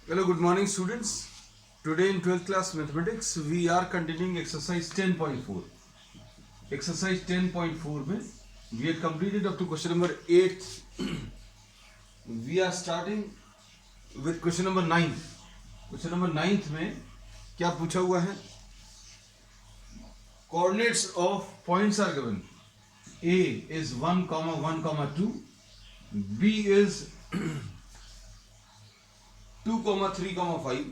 Hello, good morning students. Today in 12th class mathematics we are continuing exercise 10.4. Exercise 10.4 में we had completed up to question number 8. We are starting with question number 9. Question number 9 में क्या पूछा हुआ है? Coordinates of points are given. A is 1, 1, 2. B is 2, 3, 5.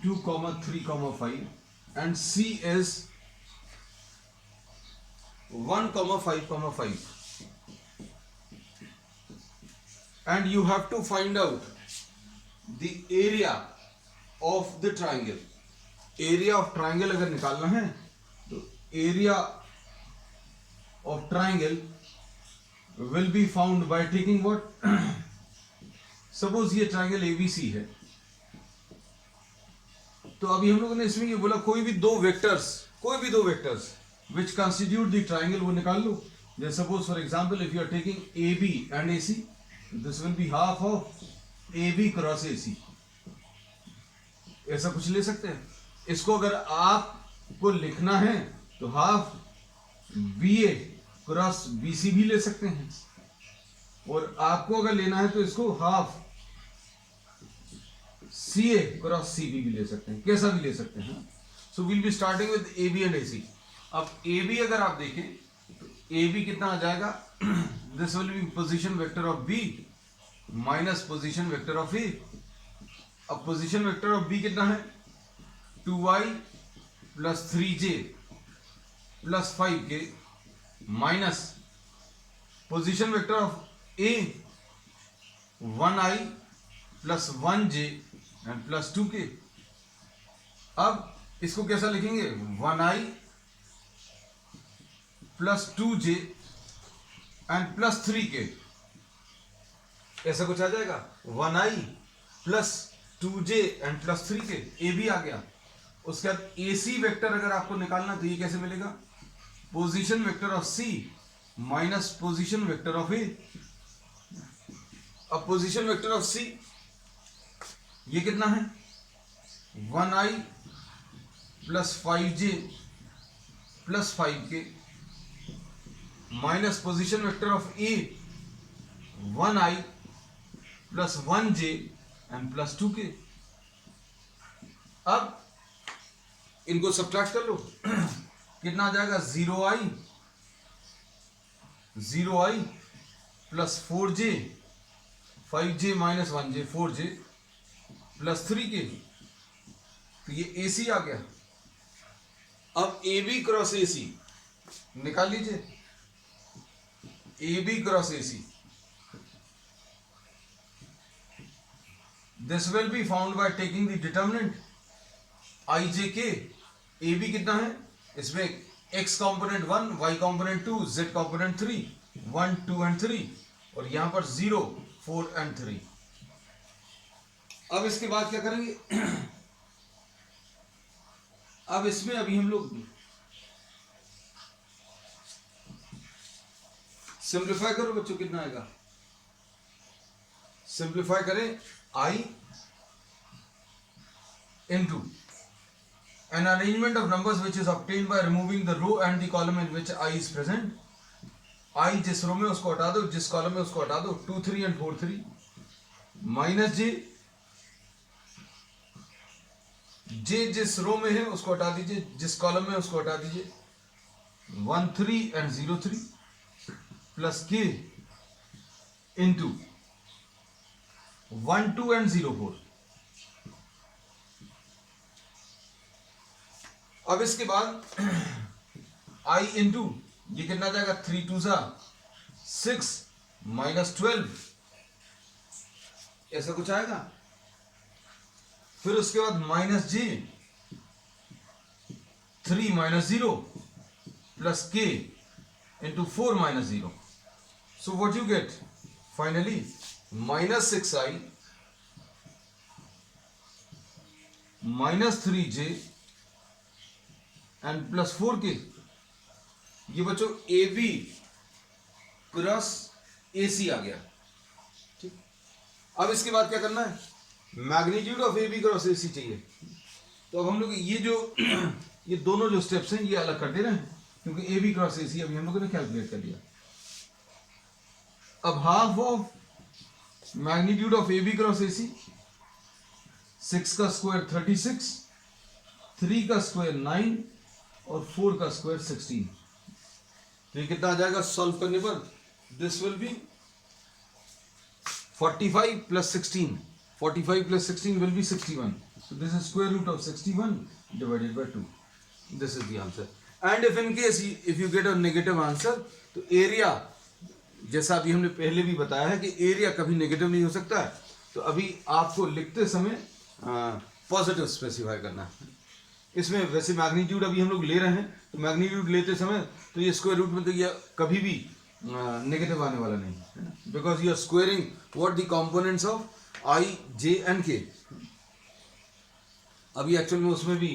2, 3, 5 and C is 1, 5, 5 and you have to find out the area of the triangle. Area of triangle अगर निकालना है तो area of triangle will be found by taking what? Suppose ये triangle ABC है तो अभी हम लोगों ने इसमें ये बोला कोई भी दो vectors which constitute the triangle वो निकाल लो. जैसे suppose for example if you are taking AB and AC, this will be half of AB cross AC. ऐसा कुछ ले सकते हैं. इसको अगर आपको लिखना है तो हाफ BA क्रॉस BC भी ले सकते हैं और आपको अगर लेना है तो इसको हाफ CA क्रॉस CB भी ले सकते हैं, कैसा भी ले सकते हैं. So will be starting with AB and AC. अब AB अगर आप देखें तो AB कितना आ जाएगा? This will B position vector of B minus position vector of A. अब पोजीशन वेक्टर ऑफ B कितना है? 2y plus 3j plus 5k minus position vector of A 1i plus 1j and plus 2k. अब इसको कैसा लिखेंगे? 1i plus 2j and plus 3k. ऐसा कुछ आ जाएगा. 1i plus 2j and plus 3k. ए भी आ गया. उसके बाद AC वेक्टर अगर आपको निकालना तो ये कैसे मिलेगा? Position vector of C minus position vector of A. अब पोजीशन वेक्टर ऑफ C ये कितना है? 1i plus 5j plus 5k minus position vector of A 1i plus 1j and plus 2k. अब इनको सब्ट्रैक्ट कर लो. कितना आ जाएगा? 0i plus 4j 5j minus 1j 4j plus 3k. तो ये AC आ गया. अब AB क्रॉस AC निकाल लीजिए. AB cross AC this will be found by taking the determinant ijk. AB कितना है? इसमें x component 1, y component 2, z component 3, 1, 2 and 3 और यहां पर 0, 4 and 3. अब इसके बाद क्या करेंगे? अब इसमें अभी हम लोग सिंप्लीफाई करो बच्चों. कितना आएगा? सिंप्लीफाई करें. I into an arrangement of numbers which is obtained by removing the row and the column in which I is present. I जिस रो में उसको हटा दो, जिस कॉलम में उसको हटा दो. 2, 3 and 4, 3 माइनस j जिस रो में है उसको हटा दीजिए, जिस कॉलम में उसको हटा दीजिए. 1, 3 and 0, 3 plus k into 1, 2 and 0, 4. अब इसके बाद I इंटू ये कितना जाएगा? 3 2 6 माइनस 12 ऐसा कुछ आएगा. फिर उसके बाद minus j 3 minus 0 plus k into 4 minus 0. So what you get finally? Minus 6i minus 3j and plus 4k. ये बच्चों AB क्रॉस AC आ गया. ठीक. अब इसके बाद क्या करना है, magnitude of A B cross A C चाहिए। तो अब हम लोग ये जो ये दोनों जो स्टेप्स हैं ये अलग कर दे रहे हैं, क्योंकि ए बी क्रॉस ए सी अभी हम लोगों ने कैलकुलेट कर लिया। अब half of magnitude of A B cross A C, 6 का स्क्वायर 36, 3 का स्क्वायर 9 और 4 का स्क्वायर 16। तो ये कितना आ जाएगा सॉल्व करने पर, this will B 45 plus 16, 45 plus 16 will be 61. So this is square root of 61 divided by 2. This is the answer. And if in case if you get a negative answer, तो area जैसा अभी हमने पहले भी बताया है कि area कभी नेगेटिव नहीं हो सकता है, तो अभी आपको लिखते समय पॉजिटिव स्पेसिफाई करना है। इसमें वैसे मैग्नीट्यूड अभी हम लोग ले रहे हैं, तो मैग्नीट्यूड लेते समय तो ये स्क्वायर रूट में तो ये कभी भी नेगेटिव आने वाला नहीं है ना, because you are squaring what the components of I J and K. अभी एक्चुअल में उसमें भी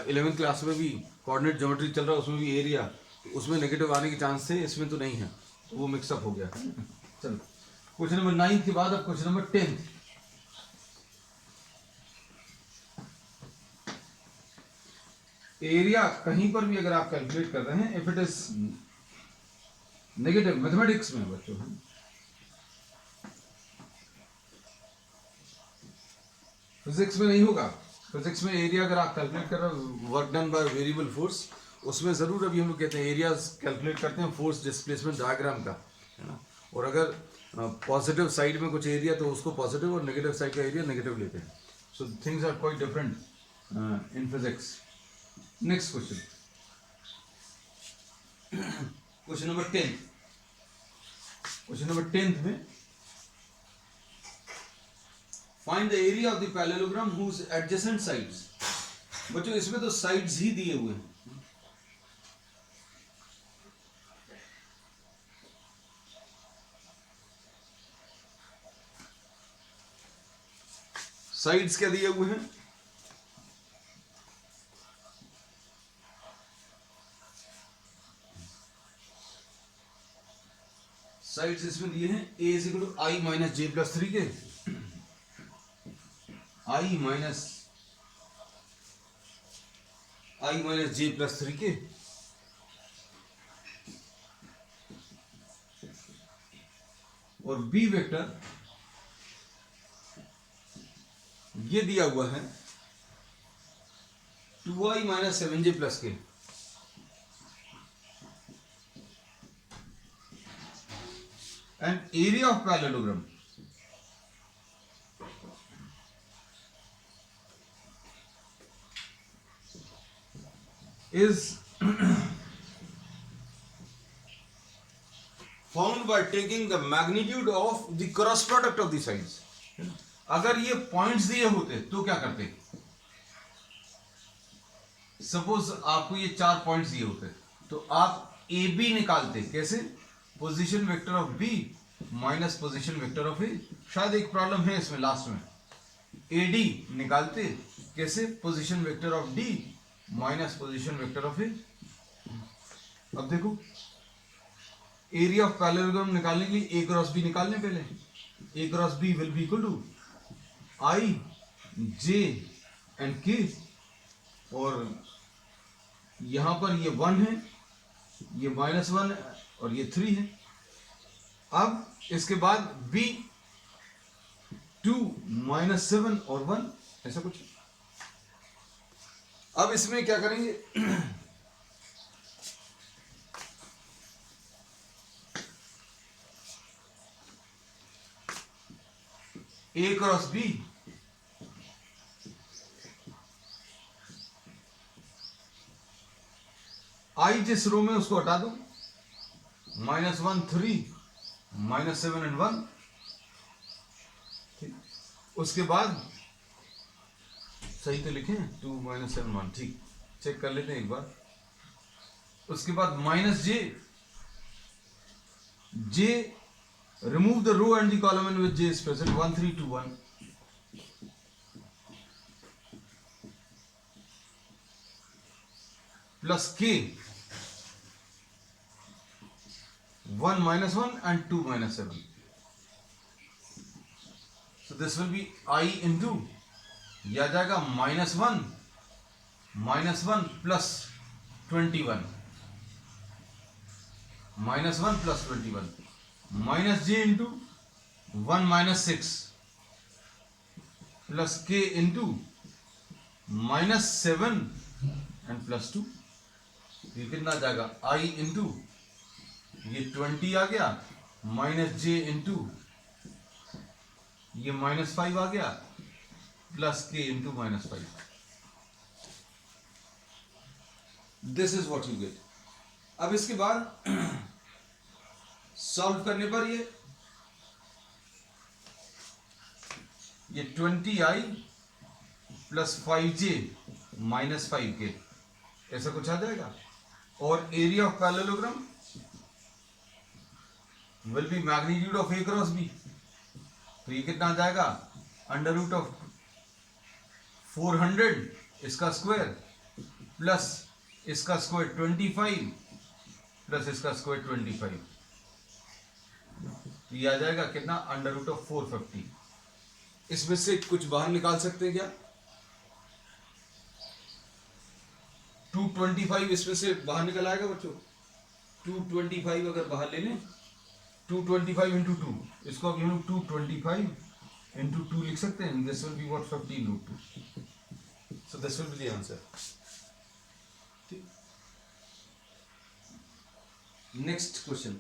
11th क्लास में भी कोऑर्डिनेट ज्योमेट्री चल रहा है, उसमें भी एरिया, तो उसमें नेगेटिव आने के चांस थे, इसमें तो नहीं है, तो वो मिक्सअप हो गया। चलो क्वेश्चन नंबर 9 के बाद अब क्वेश्चन नंबर 10। एरिया कहीं पर भी अगर आप कैलकुलेट कर रहे हैं, if it is negative mathematics में बच्चों, फिजिक्स में नहीं होगा। फिजिक्स में एरिया अगर आप कैलकुलेट कर रहे हो work done by variable force, उसमें जरूर अभी हम लोग कहते हैं एरियाज कैलकुलेट करते हैं फोर्स डिस्प्लेसमेंट डायग्राम का, है ना। और अगर पॉजिटिव साइड में कुछ एरिया तो उसको पॉजिटिव और नेगेटिव साइड का एरिया नेगेटिव लेते हैं। So things are quite different in physics. Next question, question number 10। Question number 10 में find the area of the parallelogram whose adjacent sides. बच्चों इसमें तो साइड्स ही दिए हुए हैं, साइड्स क्या दिए हुए हैं, साइड्स इसमें दिए हैं a is equal to I minus J plus 3 K, I minus J plus 3 के, और b वेक्टर ये दिया हुआ है 2i माइनस 7j प्लस के। And area of parallelogram is found by taking the magnitude of the cross product of the sides. अगर ये points दिए होते तो क्या करते, सपोज आपको ये 4 पॉइंट्स दिए होते तो आप ए बी निकालते, कैसे, position vector of B minus position vector of A. शायद एक प्रॉब्लम है इसमें लास्ट में, ए डी निकालते कैसे, position vector of D minus position vector of A. अब देखो एरिया ऑफ पैरेललोग्राम निकालने के लिए ए क्रॉस बी निकालने, पहले A cross B will be equal to i j and k, और यहां पर ये 1 है, ये -1 है और ये 3 है। अब इसके बाद b 2 -7 और 1 ऐसा कुछ। अब इसमें क्या करेंगे, a क्रॉस b आई जिस रो में उसको हटा दो, -1 3 -7 एंड 1। ठीक, उसके बाद सही तो लिखे 2 -7 1, ठीक, चेक कर लेते हैं एक बार। उसके बाद minus J remove the row and the column in which J is present, 1 3 2 1, plus K 1 -1 and 2 -7. So this will be I into, यह आ जाएगा -1 plus 21, -1 plus 21, minus J into 1 minus 6 plus K into -7 and plus 2। ये कितना आ जाएगा, आई into ये 20 आ गया, minus J into ये -5 आ गया, plus K into -5। This is what you get. अब इसके बाद सॉल्व करने पर ये 20i plus 5j minus 5k ऐसा कुछ आ जाएगा। और area of parallelogram will be magnitude of A cross B, तो ये कितना आ जाएगा, अंडर रूट ऑफ 400 इसका स्क्वायर प्लस इसका स्क्वायर 25 प्लस इसका स्क्वायर 25, ये आ जाएगा कितना, अंडर रूट ऑफ 450। इसमें से कुछ बाहर निकाल सकते हैं क्या, 225 इसमें से बाहर निकल आएगा बच्चों। 225 अगर बाहर ले लें, 225 इंटू 2, इसको अब हम लोग 225 इंटू 2 लिख सकते हैं। This will be what 15 root 2, so this will be the answer. Next question,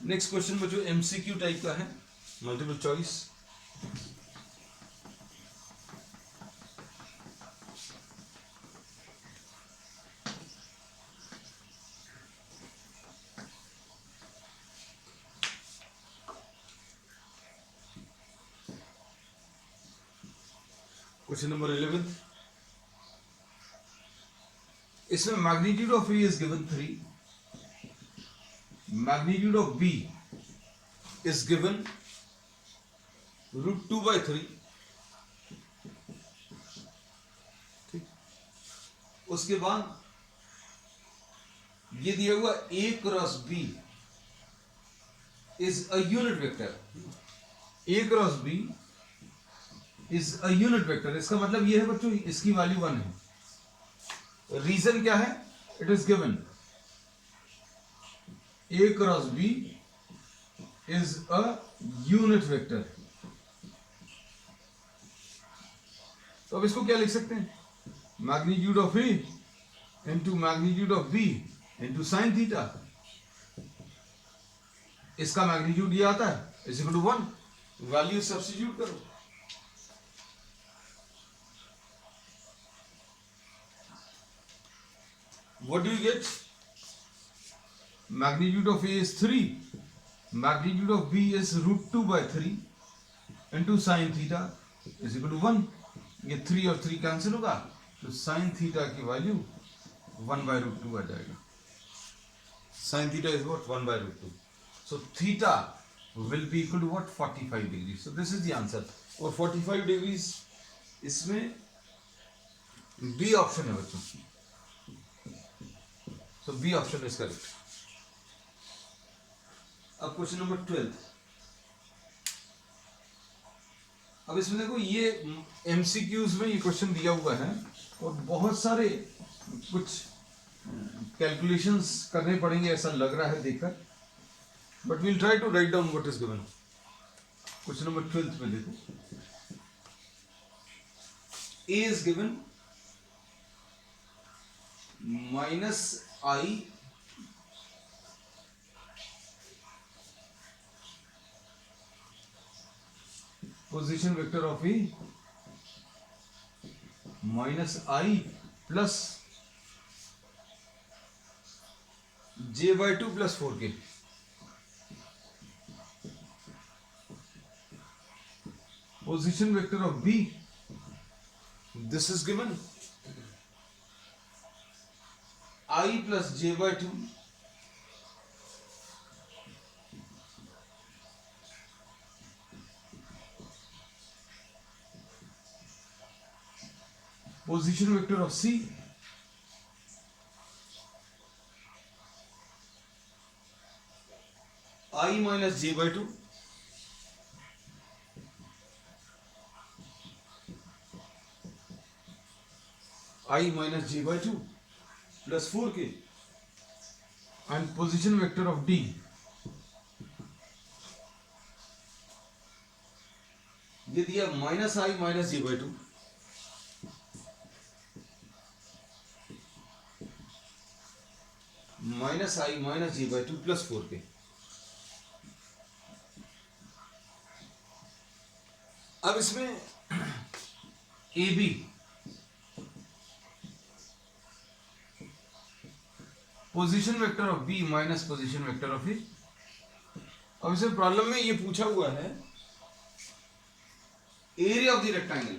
next question बच्चों एमसीक्यू टाइप का है, मल्टीपल चॉइस। क्वेश्चन नंबर 11, इसमें magnitude of A is given 3, magnitude of B is given √2/3। ठीक, उसके बाद ये दिया हुआ a cross b is a unit vector, a cross b is a unit vector. इसका मतलब ये है बच्चों इसकी वैल्यू 1 है। रीजन क्या है, it is given a cross b is a unit vector. तो अब इसको क्या लिख सकते हैं, magnitude of a into magnitude of b into sine theta. इसका मैग्नीट्यूड ये आता है is equal to 1, value substitute करो। What do you get? Magnitude of A is 3, magnitude of B is √2/3 into sin theta is equal to 1। ये 3 और 3 cancel होगा, तो sin theta की वैल्यू 1/√2 आ जाएगा। sin theta is what, 1/√2। So theta will be equal to what, 45 degrees। So this is the answer। और 45 degrees इसमें B option है बच्चों। So B option is correct। अब क्वेश्चन नंबर 12, अब इसमें देखो ये एमसीक्यूज में ये क्वेश्चन दिया हुआ है और बहुत सारे कुछ कैलकुलेशंस करने पड़ेंगे ऐसा लग रहा है देखकर, but we'll try to write down what is given. Question number 12 में देखो, A is given -i position vector of E -i plus j/2 plus 4k। Position vector of B, this is given I plus j/2 position vector of C i minus J by two I minus J by two plus 4k and position vector of D ये दिया minus i minus J by two minus i minus J by two plus 4k। अब इसमें A B position vector of B minus position vector of A. अब इसमें problem में ये पूछा हुआ है एरिया ऑफ द रेक्टेंगल।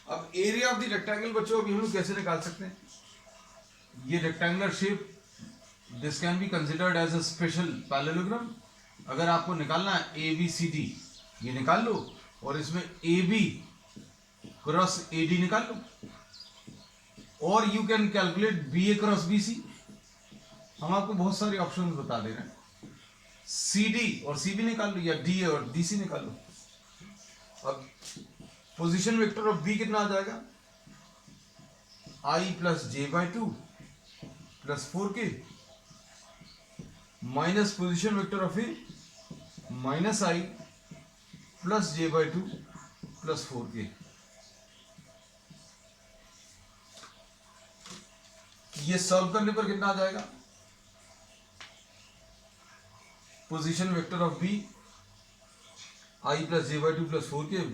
अब एरिया ऑफ द रेक्टेंगल बच्चों अभी हम लोग कैसे निकाल सकते हैं? ये rectangular shape this can be considered as a special parallelogram. अगर आपको निकालना है ए बी सी डी ये निकाल लो और इसमें A B cross A D निकाल लो और you can calculate B A cross B C. हम आपको बहुत सारे ऑप्शन बता दे रहे हैं। सी डी और सी बी निकाल लो या डी ए और डी सी निकाल लो। अब पोजीशन वेक्टर ऑफ बी कितना आ जाएगा? I plus J by two plus 4k minus position vector of A minus I plus J by two plus 4k। ये सॉल्व करने पर कितना आ जाएगा? Position vector of B I plus J by two plus 4k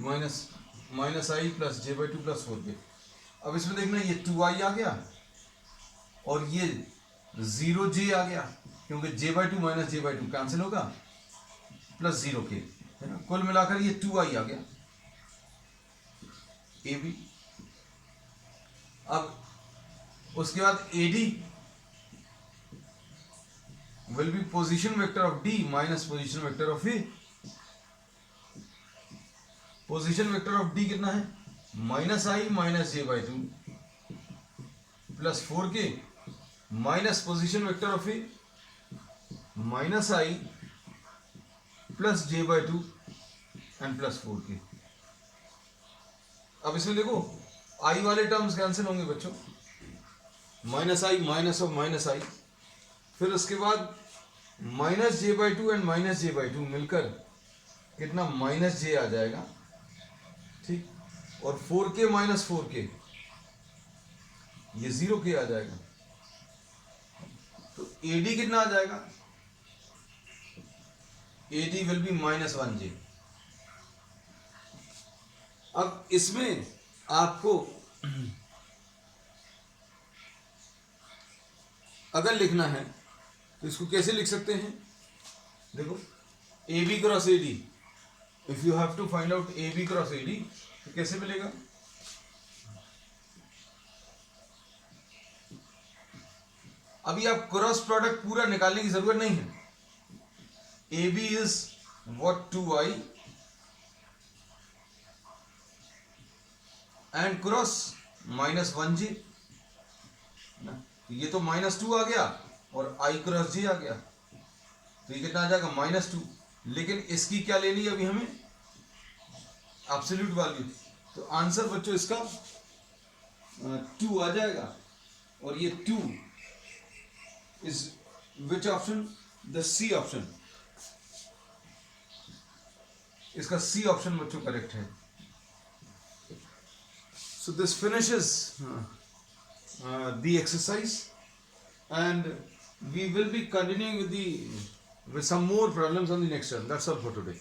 minus I plus J by two plus 4k। अब इसमें देखना ये 2i आ गया और ये 0j आ गया क्योंकि J by two minus J by two cancel होगा प्लस 0k है ना। कुल मिलाकर ये 2i आ गया ए बी। अब उसके बाद A D will be position vector of D minus position vector of A. Position vector of D कितना है? Minus i minus J by two plus 4k minus position vector of A minus I plus J by to and plus 4k। अब इसमें देखो आई वाले terms cancel होंगे बच्चों, minus i minus और minus आई, फिर उसके बाद minus J by to and minus J by to मिलकर कितना माइनस जे आ जाएगा, ठीक, और 4k माइनस 4k ये 0k आ जाएगा। तो AD कितना आ जाएगा? AD will be minus 1j। अब इसमें आपको अगर लिखना है तो इसको कैसे लिख सकते हैं? देखो AB cross AD, if you have to find out AB cross AD तो कैसे मिलेगा? अभी आप क्रॉस प्रोडक्ट पूरा निकालने की जरूरत नहीं है। AB is what 2i and cross minus 1j। ये तो माइनस 2 आ गया और i क्रॉस j आ गया, तो ये कितना आ जाएगा? माइनस 2। लेकिन इसकी क्या लेनी है अभी हमें? Absolute value. तो आंसर बच्चों इसका 2 आ जाएगा। और ये 2 is which option? The C option. इसका सी ऑप्शन बच्चों करेक्ट है। So this finishes the exercise and we will be continuing with some more problems on the next term. That's all for today.